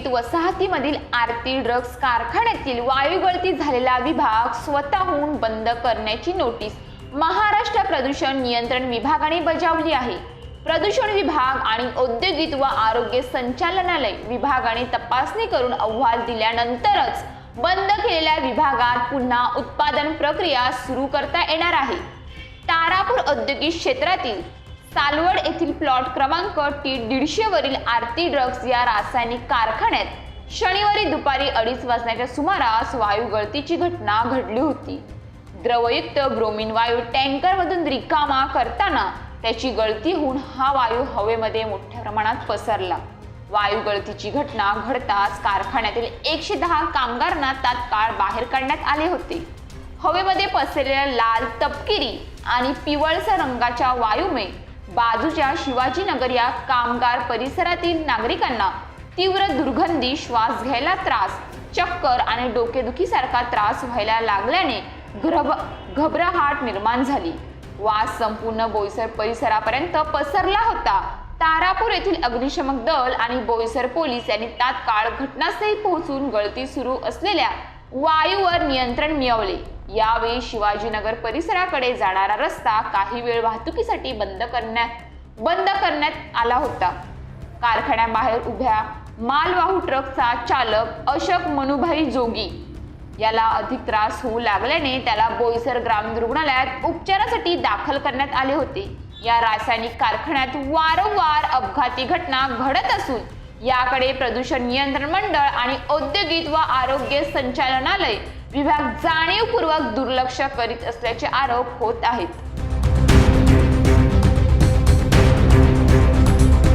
वसाहतीमधील आरती ड्रग्ज कारखान्यातील वायू गळती झालेला विभाग स्वतःहून बंद करण्याची नोटीस महाराष्ट्र प्रदूषण नियंत्रण विभागाने बजावली आहे। प्रदूषण विभाग आणि औद्योगिक व आरोग्य संचालनालय विभागाने तपासणी करून अहवाल दिल्यानंतरच बंद केलेल्या विभागात पुन्हा उत्पादन प्रक्रिया सुरू करता येणार आहे। तारापूर औद्योगिक क्षेत्रातील सालवड येथील प्लॉट क्रमांक T150 वरील आरती ड्रग्ज या रासायनिक कारखान्यात शनिवारी दुपारी 2:30 वाजण्याच्या सुमारास वायू गळतीची घटना घडली होती। द्रवयुक्त ब्रोमीन वायू टँकरमधून रिकामा करताना त्याची गळती होऊन हा वायू हवेमध्ये मोठ्या प्रमाणात पसरला। वायू गळतीची घटना घडताच कारखान्यातील 110 कामगारांना तात्काळ बाहेर काढण्यात आले होते। हवेमध्ये पसरलेल्या लाल, तपकिरी आणि पिवळसर रंगाच्या वायूमुळे बाजूच्या शिवाजीनगर या कामगार परिसरातील नागरिकांना तीव्र दुर्गंधी, श्वास घ्यायला त्रास, चक्कर आणि डोकेदुखीसारखा त्रास व्हायला लागल्याने घबराहट निर्माण झाली। वास संपूर्ण बोईसर परिसरापर्यंत पसरला होता। तारापूर येथील अग्निशमन दल आणि बोईसर पोलीस यांनी तात्काळ घटनास्थळी पोहोचून गळती सुरू असलेल्या वायूवर नियंत्रण मिळवले। यावेळी शिवाजीनगर परिसराकडे जाणारा रस्ता काही वेळ वाहतुकीसाठी बंद करण्यात आला होता। कारखान्याबाहेर उभ्या मालवाहू ट्रकचा चालक अशोक मनुभाई जोगी याला अधिक त्रास होऊ लागल्याने त्याला बोईसर ग्रामीण रुग्णालयात उपचारासाठी दाखल करण्यात आले होते। या रासायनिक कारखान्यात वारंवार अपघाती घटना घडत असून याकडे प्रदूषण नियंत्रण मंडळ आणि औद्योगिक व आरोग्य संचालनालय विभाग जाणीवपूर्वक दुर्लक्ष करीत असल्याचे आरोप होत आहेत।